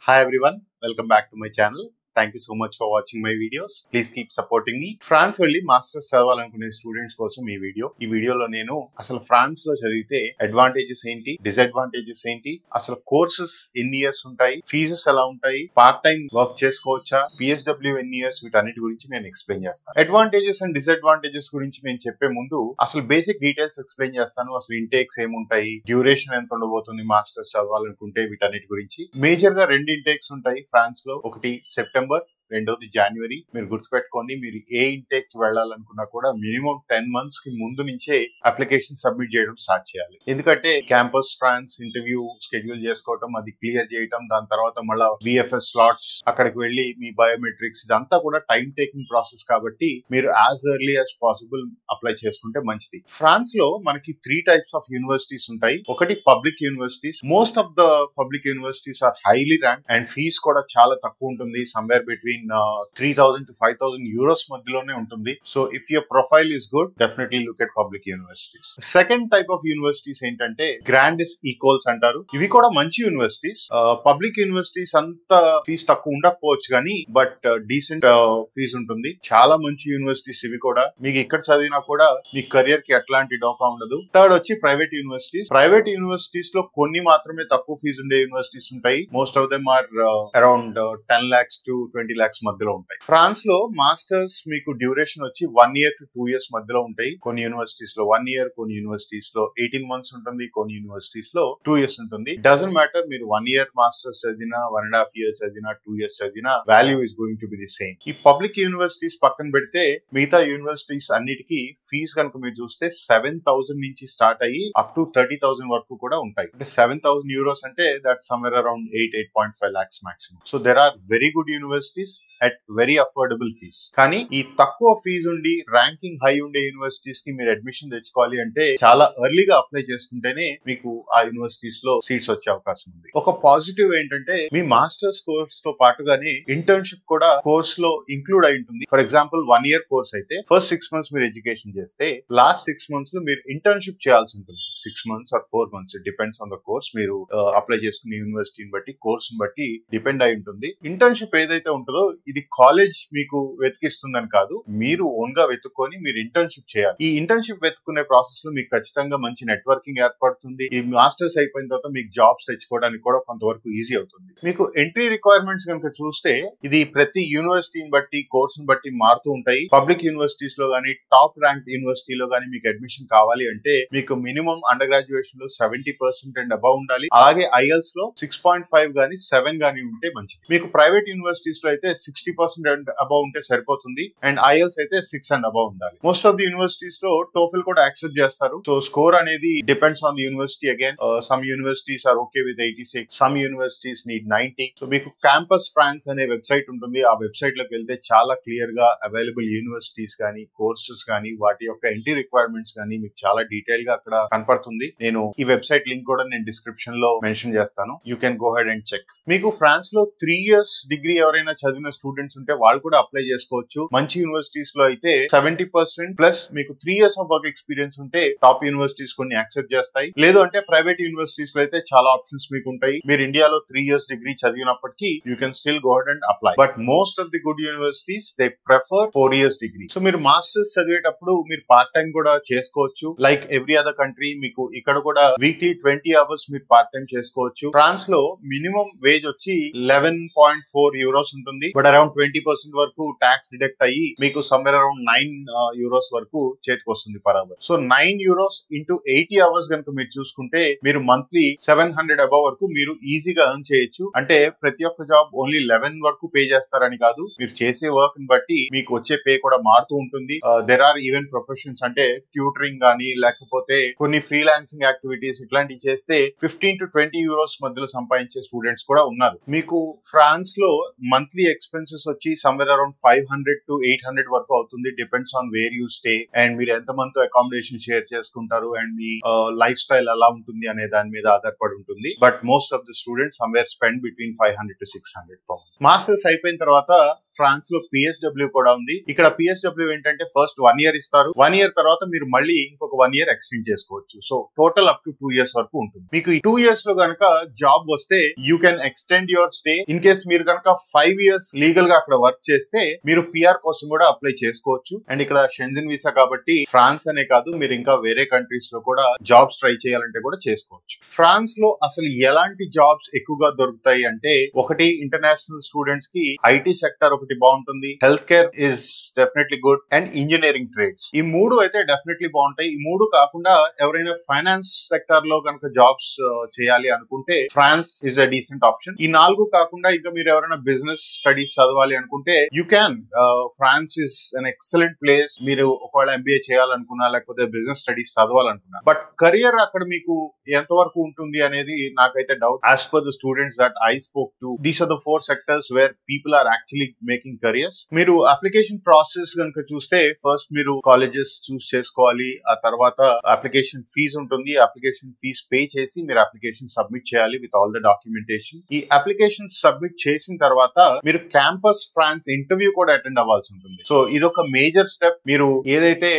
Hi everyone, welcome back to my channel. Thank you so much for watching my videos. Please keep supporting me. France వెళ్ళి masters చదవాలనుకునే students కోసం ఈ వీడియోలో నేను అసలు France లో చదివితే అడ్వాంటేజెస్ ఏంటి, డిసడ్వాంటేజెస్ ఏంటి, అసలు కోర్సెస్ ఎన్ని ఇయర్స్ ఉంటాయి, ఫీజెస్ ఎలా ఉంటాయి, పార్ట్ టైం వర్క్ చేసుకోవచ్చా, పిఎస్డబ్ల్యూ ఎన్ని ఇయర్స్, వీటన్నిటి గురించి నేను ఎక్స్ప్లెయిన్ చేస్తాను. అడ్వాంటేజెస్ అండ్ డిసడ్వాంటేజెస్ గురించి నేను చెప్పే ముందు అసలు బేసిక్ డీటెయిల్స్ ఎక్స్ప్లెయిన్ చేస్తాను. అసలు ఇంటేక్స్ ఏముంటాయి, డ్యూరేషన్ ఎంత ఉండబోతుంది మాస్టర్స్ చదవాలనుకుంటే, వీటన్నిటి గురించి. మేజర్ గా రెండు ఇంటేక్స్ ఉంటాయి ఫ్రాన్స్ లో. ఒకటి సెప్టెంబర్, రెండోది జనవరి. మీరు గుర్తుపెట్టుకోండి, మీరు ఏ ఇంటేక్ కి వెళ్ళాలనుకున్నా కూడా మినిమం 10 months కి ముందు నుంచే అప్లికేషన్ సబ్మిట్ చేయడం స్టార్ట్ చేయాలి. ఎందుకంటే క్యాంపస్ ఫ్రాన్స్ ఇంటర్వ్యూ షెడ్యూల్ చేసుకోవటం, అది క్లియర్ చేయటం, దాని తర్వాత మళ్ళీ విఎఫ్ఎస్ స్లాట్స్, అక్కడికి వెళ్ళి మీ బయోమెట్రిక్స్, ఇదంతా కూడా టైం టేకింగ్ ప్రాసెస్. కాబట్టి మీరు as early as possible apply చేసుకుంటే మంచిది. ఫ్రాన్స్ లో మనకి 3 types ఆఫ్ యూనివర్సిటీస్ ఉంటాయి. ఒకటి public universities. Most of the public universities are highly rank and fees కూడా చాలా తక్కువ ఉంటుంది. సమ్వేర్ బిట్వీన్ 3,000 to 5,000 euros మధ్యలోనే ఉంటుంది. So if your profile is good, definitely look at public universities. Second type of universities ఏంటంటే గ్రాండెస్ equals అంటారు. ఇవి కూడా మంచి యూనివర్సిటీస్. పబ్లిక్ యూనివర్సిటీస్ అంత ఫీజ్ తక్కువ ఉండకపోవచ్చు కానీ, బట్ డీసెంట్ ఫీజ్ ఉంటుంది. చాలా మంచి యూనివర్సిటీస్ ఇవి కూడా. మీకు ఇక్కడ చదివినా కూడా మీ కెరియర్ కి ఎట్లాంటి డోకా ఉండదు. థర్డ్ వచ్చి ప్రైవేట్ యూనివర్సిటీస్. ప్రైవేట్ యూనివర్సిటీస్ లో కొన్ని మాత్రమే తక్కువ ఫీజు ఉండే యూనివర్సిటీస్ ఉంటాయి. Most of them are around 10 lakhs to 20 lakhs మధ్యలో ఉంటాయి. ఫ్రాన్స్ లో మాస్టర్స్ మీకు డ్యూరేషన్ వచ్చి 1 year to 2 years మధ్యలో ఉంటాయి. కొన్ని యూనివర్సిటీస్ లో 1 year, కొన్ని యూనివర్సిటీస్ లో 18 months ఉంటుంది, కొన్ని యూనివర్సిటీస్ లో 2 years ఉంటుంది. డజంట్ మ్యాటర్, మీరు 1 year మాస్టర్స్ చదివినా, 1.5 years చదివినా, 2 years చదివినా, value is going to be the same. ఈ పబ్లిక్ యూనివర్సిటీస్ పక్కన పెడితే మిగతా యూనివర్సిటీస్ అన్నిటికీ ఫీజు కనుక మీరు చూస్తే 7,000 నుంచి స్టార్ట్ అయ్యి అప్ టు 30,000 వరకు కూడా ఉంటాయి. అంటే 7,000 euros అంటే that somewhere around 8.5 lakhs maximum. So there are very good universities at very affordable fees. కానీ ఈ తక్కువ ఫీజు ఉండి ర్యాంకింగ్ హై ఉండే యూనివర్సిటీస్ కి మీరు అడ్మిషన్ తెచ్చుకోవాలి అంటే చాలా ఎర్లీగా అప్లై చేసుకుంటేనే మీకు ఆ యూనివర్సిటీస్ లో సీట్స్ వచ్చే అవకాశం ఉంది. ఒక పాజిటివ్ ఏంటంటే మీ మాస్టర్స్ కోర్స్ తో పాటుగానే ఇంటర్న్షిప్ కూడా కోర్స్ లో ఇంక్లూడ్ అయి ఉంటుంది. ఫర్ ఎగ్జాంపుల్ 1 year కోర్స్ అయితే ఫస్ట్ 6 months మీరు ఎడ్యుకేషన్ చేస్తే, లాస్ట్ 6 months లో మీరు ఇంటర్న్షిప్ చేయాల్సి ఉంటుంది. 6 months or 4 months, it depends on the course. మీరు అప్లై చేసుకునే యూనివర్సిటీని బట్టి, కోర్స్ బట్టి డిపెండ్ అయి ఉంటుంది. ఇంటర్న్షిప్ ఏదైతే ఉంటుందో ఇది కాలేజ్ మీకు వెతికిస్తుందని కాదు, మీరు ఓన్ గా వెతుక్కొని మీరు ఇంటర్న్షిప్ చేయాలి. ఈ ఇంటర్న్షిప్ వెతుక్కునే ప్రాసెస్ లో మీకు ఖచ్చితంగా మంచి నెట్వర్కింగ్ ఏర్పడుతుంది. ఈ మాస్టర్స్ అయిపోయిన తర్వాత మీకు జాబ్స్ తెచ్చుకోవడానికి కూడా కొంతవరకు ఈజీ అవుతుంది. మీకు ఎంట్రీ రిక్వైర్మెంట్స్ కనుక చూస్తే ఇది ప్రతి యూనివర్సిటీని బట్టి, కోర్సుని బట్టి మారుతూ ఉంటాయి. పబ్లిక్ యూనివర్సిటీస్ లో గానీ, టాప్ ర్యాంక్ యూనివర్సిటీలో గానీ మీకు అడ్మిషన్ కావాలి అంటే మీకు మినిమం అండర్ గ్రాడ్యుయేషన్ లో 70% అండ్ అబౌవ్ ఉండాలి. అలాగే ఐఎల్స్ లో 6.5 గానీ 7 గానీ ఉంటే మంచిది. మీకు ప్రైవేట్ యూనివర్సిటీస్ లో అయితే 60% అండ్ అబౌవ్ ఉంటే సరిపోతుంది. అండ్ ఐఎల్స్ అయితే 6 and above ఉండాలి. మోస్ట్ ఆఫ్ ది యూనివర్సిటీస్ లో టోఫెల్ కూడా యాక్సెప్ట్ చేస్తారు. సో స్కోర్ అనేది depends on the university again. Some universities are okay with 86, some universities need 90. So మీకు క్యాంపస్ ఫ్రాన్స్ అనే వెబ్సైట్ ఉంటుంది. ఆ వెబ్సైట్ లోకి వెళ్తే చాలా క్లియర్ గా అవైలబుల్ యూనివర్సిటీస్ కానీ, కోర్సెస్ కానీ, వాటి యొక్క ఎంట్రీ రిక్వైర్మెంట్స్ కానీ మీకు చాలా డీటెయిల్ గా అక్కడ కనపడుతుంది. నేను ఈ వెబ్సైట్ లింక్ కూడా నేను డిస్క్రిప్షన్ లో మెన్షన్ చేస్తాను. You can go ahead and check. మీకు ఫ్రాన్స్ లో 3 years డిగ్రీ ఎవరైనా చదివిన స్టూడెంట్స్ ఉంటే వాళ్ళు కూడా అప్లై చేసుకోవచ్చు. మంచి యూనివర్సిటీస్ లో అయితే 70% ప్లస్ మీకు 3 years ఆఫ్ వర్క్ ఎక్స్పీరియన్స్ ఉంటే టాప్ యూనివర్సిటీస్ కొన్ని యాక్సెప్ట్ చేస్తాయి. లేదు అంటే ప్రైవేట్ యూనివర్సిటీస్ లో అయితే చాలా ఆప్షన్స్ మీకు ఉంటాయి. మీరు ఇండియాలో 3 years డిగ్రీ చదివినప్పటికీ you can still go ahead and apply. But most of the good universities they prefer 4 years degree. So మీరు మాస్టర్స్ చదివేటప్పుడు మీరు పార్ట్ టైం కూడా చేసుకోవచ్చు. లైక్ ఎవ్రీ అదర్ కంట్రీ మీకు ఇక్కడ కూడా వీక్లీ 20 hours మీరు పార్ట్ టైం చేసుకోవచ్చు. ఫ్రాన్స్ లో మినిమం వేజ్ వచ్చి 11.4 euros ఉంటుంది. బట్ అరౌండ్ 20% వరకు ట్యాక్స్ డిడక్ట్ అయ్యి మీకు సమ్వేర్ అరౌండ్ 9 euros వరకు చేతికి వస్తుంది per hour. So 9 euros into 80 hours కనుక మీరు చూసుకుంటే మీరు మంత్లీ 700 above వరకు మీరు ఈజీగా ఎర్న్ చేయొచ్చు. అంటే ప్రతి ఒక్క జాబ్ ఓన్లీ 11 వరకు పే చేస్తారని కాదు, మీరు చేసే వర్క్ ని బట్టి మీకు వచ్చే పే కూడా మారుతూ ఉంటుంది. దెర్ ఆర్ ఈవెన్ ప్రొఫెషన్స్ అంటే ట్యూటరింగ్ గానీ, లేకపోతే కొన్ని ఫ్రీలాన్సింగ్ యాక్టివిటీస్ ఇట్లాంటివి చేస్తే 15 to 20 euros మధ్యలో సంపాదించే స్టూడెంట్స్ కూడా ఉన్నారు. మీకు ఫ్రాన్స్ లో మంత్లీ ఎక్స్పెన్సెస్ వచ్చి సమ్వేర్ అరౌండ్ 500 to 800 వరకు అవుతుంది. Depends on where you stay and మీరు ఎంత మందితో అకామిడేషన్ షేర్ చేసుకుంటారు అండ్ మీ లైఫ్ స్టైల్ ఎలా ఉంటుంది అనే దాని మీద ఆధారపడి ఉంటుంది. But most of the students somewhere spend between 500 to 600 per month. Masters అయిపోయిన తర్వాత ఫ్రాన్స్ లో PSW కూడా ఉంది. ఇక్కడ PSW ఏంటంటే ఫస్ట్ 1 year ఇస్తారు. 1 year తర్వాత మీరు మళ్ళీ ఇంకొక 1 year ఎక్స్టెండ్ చేసుకోవచ్చు. So total up to 2 years వరకు ఉంటుంది. మీకు ఈ 2 years లో గనక జాబ్ వస్తే you can extend your stay. In case మీరు గనక 5 years లీగల్ గా అక్కడ వర్క్ చేస్తే మీరు PR కోసం కూడా అప్లై చేసుకోవచ్చు. అండ్ ఇక్కడ షెంజన్ వీసా కాబట్టి ఫ్రాన్స్ అనే కాదు, మీరు ఇంకా వేరే కంట్రీస్ లో కూడా జాబ్స్ ట్రై చేయాలంటే కూడా చేసుకోవచ్చు. ఫ్రాన్స్ లో అసలు ఎలాంటి జాబ్స్ ఎక్కువగా దొరుకుతాయి అంటే, ఒకటి ఇంటర్నేషనల్ స్టూడెంట్స్ కి ఐటీ సెక్టర్ ఒకటి బాగుంటుంది, health care is definitely good, and engineering trades. ఈ మూడు అయితే డెఫినెట్లీ బాగుంటాయి. ఈ మూడు కాకుండా ఎవరైనా ఫైనాన్స్ సెక్టర్ లో కనుక జాబ్స్ చేయాలి అనుకుంటే France is a decent option. ఈ 4 కాకుండా ఇంకా మీరు ఎవరైనా బిజినెస్ స్టడీస్ చదవాలి అనుకుంటే you can. France is an excellent place. మీరు ఒకవేళ MBA చేయాలనుకున్నా లేకపోతే బిజినెస్ స్టడీస్ చదవాలనుకున్నా. బట్ కెరియర్ అక్కడ మీకు ఎంతవరకు ఉంటుంది అనేది నాకైతే doubt. As per the students that I spoke to, these are the 4 sectors where people are actually making careers. మీరు అప్లికేషన్ ప్రాసెస్ కనుక చూస్తే ఫస్ట్ మీరు కాలేజెస్ చూస్ చేసుకోవాలి. ఆ తర్వాత అప్లికేషన్ ఫీజు ఉంటుంది. అప్లికేషన్ ఫీజ్ పే చేసి మీరు అప్లికేషన్ సబ్మిట్ చేయాలి విత్ ఆల్ ద డాక్యుమెంటేషన్. ఈ అప్లికేషన్ సబ్మిట్ చేసిన తర్వాత మీరు క్యాంపస్ ఫ్రాన్స్ ఇంటర్వ్యూ కూడా అటెండ్ అవ్వాల్సి ఉంటుంది. సో ఇదొక మేజర్ స్టెప్. మీరు ఏదైతే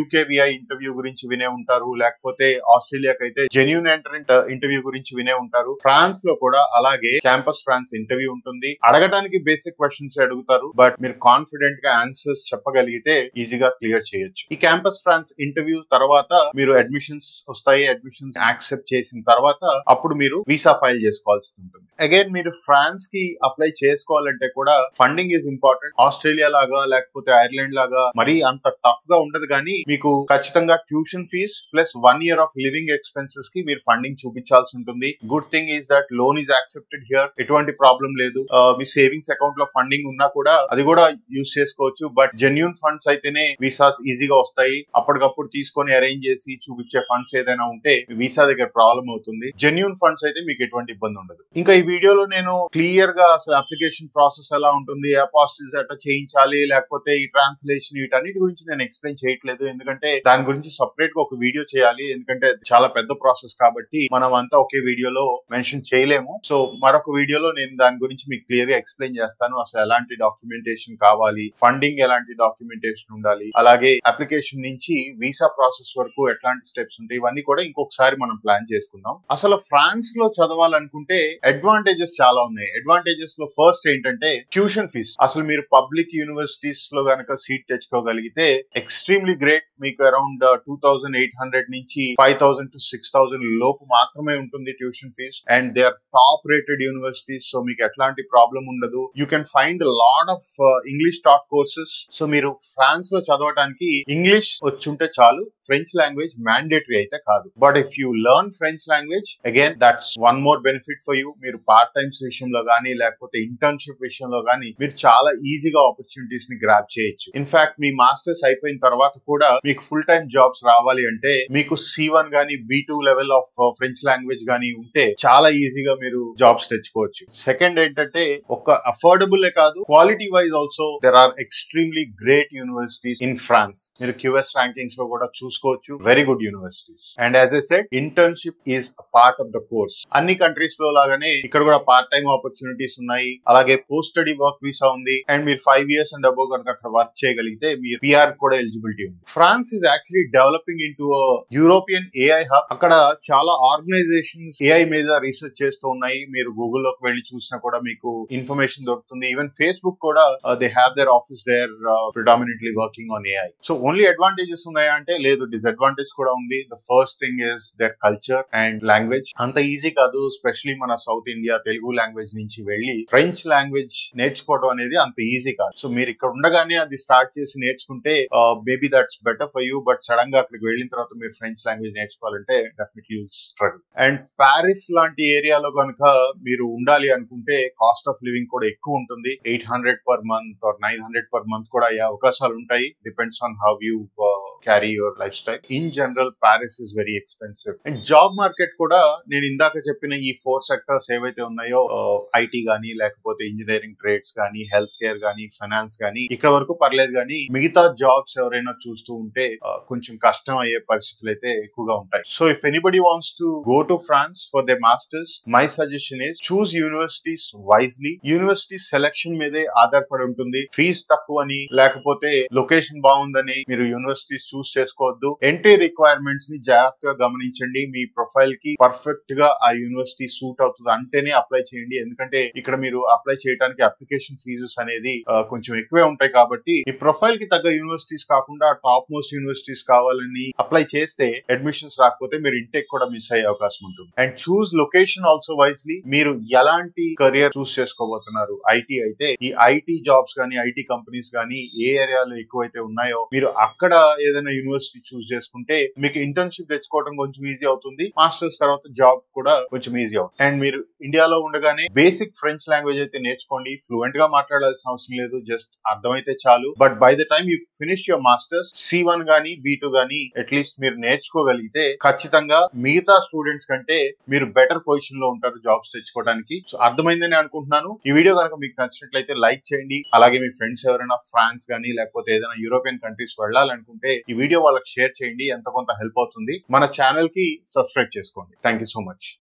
UKVI ఇంటర్వ్యూ గురించి వినే ఉంటారు, లేకపోతే ఆస్ట్రేలియాకి అయితే జెన్యూన్ ఎంట్రెంట్ ఇంటర్వ్యూ గురించి వినే ఉంటారు, ఫ్రాన్స్ లో కూడా అలాగే క్యాంపస్ ఫ్రాన్స్ ఇంటర్వ్యూ ఉంటుంది. అడగడానికి బేసిక్ క్వశ్చన్స్ అడుగుతారు, బట్ మీరు కాన్ఫిడెంట్ గా ఆన్సర్స్ చెప్పగలిగితే ఈజీగా క్లియర్ చేయొచ్చు. ఈ క్యాంపస్ ఫ్రాన్స్ ఇంటర్వ్యూ తర్వాత మీరు అడ్మిషన్స్ వస్తాయి. అడ్మిషన్స్ యాక్సెప్ట్ చేసిన తర్వాత అప్పుడు మీరు వీసా ఫైల్ చేసుకోవాల్సి ఉంటుంది. అగైన్ మీరు ఫ్రాన్స్ కి అప్లై చేసుకోవాలంటే కూడా ఫండింగ్ ఈజ్ ఇంపార్టెంట్. ఆస్ట్రేలియా లాగా లేకపోతే ఐర్లాండ్ లాగా మరీ అంత టఫ్ గా ఉండదు, కానీ మీకు ఖచ్చితంగా tuition fees plus 1 year of living expenses కి మీరు ఫండింగ్ చూపించాల్సి ఉంటుంది. Good thing is that loan is accepted here. ఎటువంటి ప్రాబ్లం లేదు. మీ సేవింగ్స్ అకౌంట్ లో ఫండింగ్ ఉన్నా కూడా అది కూడా యూజ్ చేసుకోవచ్చు. బట్ జెన్యూన్ ఫండ్స్ అయితేనే వీసాస్ ఈజీగా వస్తాయి. అప్పటికప్పుడు తీసుకొని అరేంజ్ చేసి చూపించే ఫండ్స్ ఏదైనా ఉంటే వీసా దగ్గర ప్రాబ్లం అవుతుంది. జెన్యూన్ ఫండ్స్ అయితే మీకు ఎటువంటి ఇబ్బంది ఉండదు. ఇంకా ఈ వీడియోలో నేను క్లియర్ గా అసలు అప్లికేషన్ ప్రాసెస్ ఎలా ఉంటుంది, అపాస్టిల్స్ ఎట్లా చేయించాలి, లేకపోతే ఈ ట్రాన్స్లేషన్, వీటన్నిటి గురించి నేను ఎక్స్ప్లెయిన్ చేయట్లేదు. ఎందుకంటే దాని గురించి సపరేట్ గా ఒక వీడియో చేయాలి. ఎందుకంటే చాలా పెద్ద ప్రాసెస్ కాబట్టి మనం అంతా ఒకే వీడియోలో మెన్షన్ చేయలేము. సో మరొక వీడియోలో నేను దాని గురించి మీకు క్లియర్ గా ఎక్స్ప్లెయిన్ చేస్తాను. అసలు ఎలాంటి డాక్యుమెంటేషన్ కావాలి, ఫండింగ్ ఎలాంటి డాక్యుమెంటేషన్ ఉండాలి, అలాగే అప్లికేషన్ నుంచి వీసా ప్రాసెస్ వరకు ఎట్లాంటి స్టెప్స్ ఉంటాయి, ఇవన్నీ కూడా ఇంకొకసారి మనం ప్లాన్ చేసుకుందాం. అసలు ఫ్రాన్స్ లో చదవాలనుకుంటే అడ్వాంటేజెస్ చాలా ఉన్నాయి. అడ్వాంటేజెస్ లో ఫస్ట్ ఏంటంటే ట్యూషన్ ఫీజ్. అసలు మీరు పబ్లిక్ యూనివర్సిటీస్ లో గనక సీట్ తెచ్చుకోగలిగితే ఎక్స్ట్రీమ్లీ గ్రేట్. మీకు అరౌండ్ 2800 నుంచి 5000 to 6000 లోపు మాత్రమే ఉంటుంది tuition fees. And they are top rated universities. So మీకు ఎట్లాంటి ప్రాబ్లం ఉండదు. You can find lot of English top courses. So మీరు ఫ్రాన్స్ లో చదవడానికి ఇంగ్లీష్ వచ్చుంటే చాలు. ఫ్రెంచ్ లాంగ్వేజ్ మ్యాండేటరీ అయితే కాదు. But if you learn French language, again that's one more benefit for you. మీరు పార్ట్ టైమ్స్ విషయంలో గానీ లేకపోతే ఇంటర్న్షిప్ విషయంలో గానీ మీరు చాలా ఈజీగా ఆపర్చునిటీస్ ని గ్రాబ్ చేయొచ్చు. ఇన్ఫాక్ట్ మీ మాస్టర్స్ అయిపోయిన తర్వాత కూడా మీకు ఫుల్ టైమ్ జాబ్స్ రావాలి అంటే మీకు C1 గానీ B2 level of French language గానీ ఉంటే చాలా ఈజీగా మీరు జాబ్స్ తెచ్చుకోవచ్చు. సెకండ్ ఏంటంటే ఒక అఫోర్డబుల్ కాదు, quality wise also there are extremely great universities in France. మీరు QS ర్యాంకింగ్స్ లో కూడా చూసుకోవచ్చు. Very good universities. And as I said, internship is a part of the course. అన్ని కంట్రీస్ లో లాగానే ఇక్కడ కూడా పార్ట్ టైమ్ ఆపర్చునిటీస్ ఉన్నాయి. అలాగే పోస్ట్ స్టడీ వర్క్ వీసా ఉంది. అండ్ మీరు 5 years అండ్ అబోవ్ కనుక అక్కడ వర్క్ చేయగలిగితే మీరు PR కూడా ఎలిజిబిలిటీ ఉంది. France is actually developing in to European AI hub. అక్కడ చాలా ఆర్గనైజేషన్స్ AI మీద రీసెర్చ్ చేస్తూ ఉన్నాయి. మీరు గూగుల్లోకి వెళ్ళి చూసినా కూడా మీకు ఇన్ఫర్మేషన్ దొరుకుతుంది. ఈవెన్ ఫేస్బుక్ కూడా they have their office they're predominantly working on AI. So only advantages ఉన్నాయా అంటే లేదు, డిసడ్వాంటేజ్ కూడా ఉంది. The first thing is their culture and language. అంత ఈజీ కాదు. స్పెషలీ మన సౌత్ ఇండియా తెలుగు లాంగ్వేజ్ నుంచి వెళ్ళి ఫ్రెంచ్ లాంగ్వేజ్ నేర్చుకోవడం అనేది అంత ఈజీ కాదు. సో మీరు ఇక్కడ ఉండగానే అది స్టార్ట్ చేసి నేర్చుకుంటే maybe that's better for you. But sudden గా అక్కడికి వెళ్ళిన తర్వాత మీరు ఫ్రెంచ్ లాంగ్వేజ్ నేర్చుకోవాలంటే definitely you'll struggle. And Paris లాంటి ఏరియాలో కనుక మీరు ఉండాలి అనుకుంటే కాస్ట్ ఆఫ్ లివింగ్ కూడా ఎక్కువ ఉంటుంది. 800 per month or 900 per month కూడా అయ్యే అవకాశాలు ఉంటాయి. Depends on how you carry your life style. In general Paris is very expensive. And job market కూడా నేను ఇందాక చెప్పిన ఈ 4 సెక్టర్స్ ఏవైతే ఉన్నాయో, ఐటీ గానీ, లేకపోతే ఇంజనీరింగ్ ట్రేడ్స్ గానీ, హెల్త్ కేర్ గానీ, ఫైనాన్స్ గానీ, ఇక్కడ వరకు పర్లేదు గానీ మిగతా జాబ్స్ ఎవరైనా చూస్తూ ఉంటే కొంచెం కష్టం అయ్యే పరిస్థితులు అయితే ఎక్కువగా ఉంటాయి. So if anybody wants to go to France for the masters, my suggestion is choose universities wisely. University selection మీదే ఆధారపడి ఉంటుంది. ఫీజు తక్కువ అని, లేకపోతే లొకేషన్ బాగుందని మీరు యూనివర్సిటీస్ చూస్ చేసుకోవద్దు. ఎంట్రీ రిక్వైర్మెంట్స్ ని జాగ్రత్తగా గమనించండి. మీ ప్రొఫైల్ కి పర్ఫెక్ట్ గా ఆ యూనివర్సిటీ సూట్ అవుతుంది అంటేనే అప్లై చేయండి. ఎందుకంటే ఇక్కడ మీరు అప్లై చేయడానికి అప్లికేషన్ ఫీజెస్ అనేది కొంచెం ఎక్కువే ఉంటాయి. కాబట్టి ఈ ప్రొఫైల్ కి తగ్గ యూనివర్సిటీస్ కాకుండా టాప్ మోస్ట్ యూనివర్సిటీస్ కావాలని అప్లై చేస్తే అడ్మిషన్స్ రాకపోతే మీరు ఇంటెక్ కూడా మిస్ అయ్యే అవకాశం ఉంటుంది. And choose location also wisely. మీరు ఎలాంటి కెరియర్ చూస్ చేసుకోబోతున్నారు? ఐటీ అయితే ఈ ఐటీ జాబ్స్ కానీ, ఐటీ కంపెనీస్ కానీ ఏ ఏరియాలో ఎక్కువైతే ఉన్నాయో మీరు అక్కడ ఏదైనా యూనివర్సిటీ చూస్ చేసుకుంటే మీకు ఇంటర్న్షిప్ తెచ్చుకోవడం కొంచెం ఈజీ అవుతుంది. మాస్టర్స్ తర్వాత జాబ్ కూడా కొంచెం ఈజీ అవుతుంది. అండ్ మీరు ఇండియాలో ఉండగానే బేసిక్ ఫ్రెంచ్ లాంగ్వేజ్ అయితే నేర్చుకోండి. ఫ్లూయెంట్ గా మాట్లాడాల్సిన అవసరం లేదు, జస్ట్ అర్థమైతే చాలు. But by the time you finish your masters, C1 గానీ B2 గానీ అట్లీస్ట్ మీరు నేర్చుకోగలిగితే ఖచ్చితంగా మిగతా స్టూడెంట్స్ కంటే మీరు బెటర్ పొజిషన్ లో ఉంటారు జాబ్స్ తెచ్చుకోవడానికి. సో అర్థమైందని అనుకుంటున్నాను. ఈ వీడియో కనుక మీకు నచ్చినట్లయితే లైక్ చేయండి. అలాగే మీ ఫ్రెండ్స్ ఎవరైనా ఫ్రాన్స్ గానీ లేకపోతే ఏదైనా యూరోపియన్ కంట్రీస్ వెళ్ళాలనుకుంటే ఈ వీడియో వాళ్ళకి షేర్ చేయండి. ఎంత కొంత హెల్ప్ అవుతుంది. మన ఛానల్ కి సబ్స్క్రైబ్ చేసుకోండి. Thank you so much.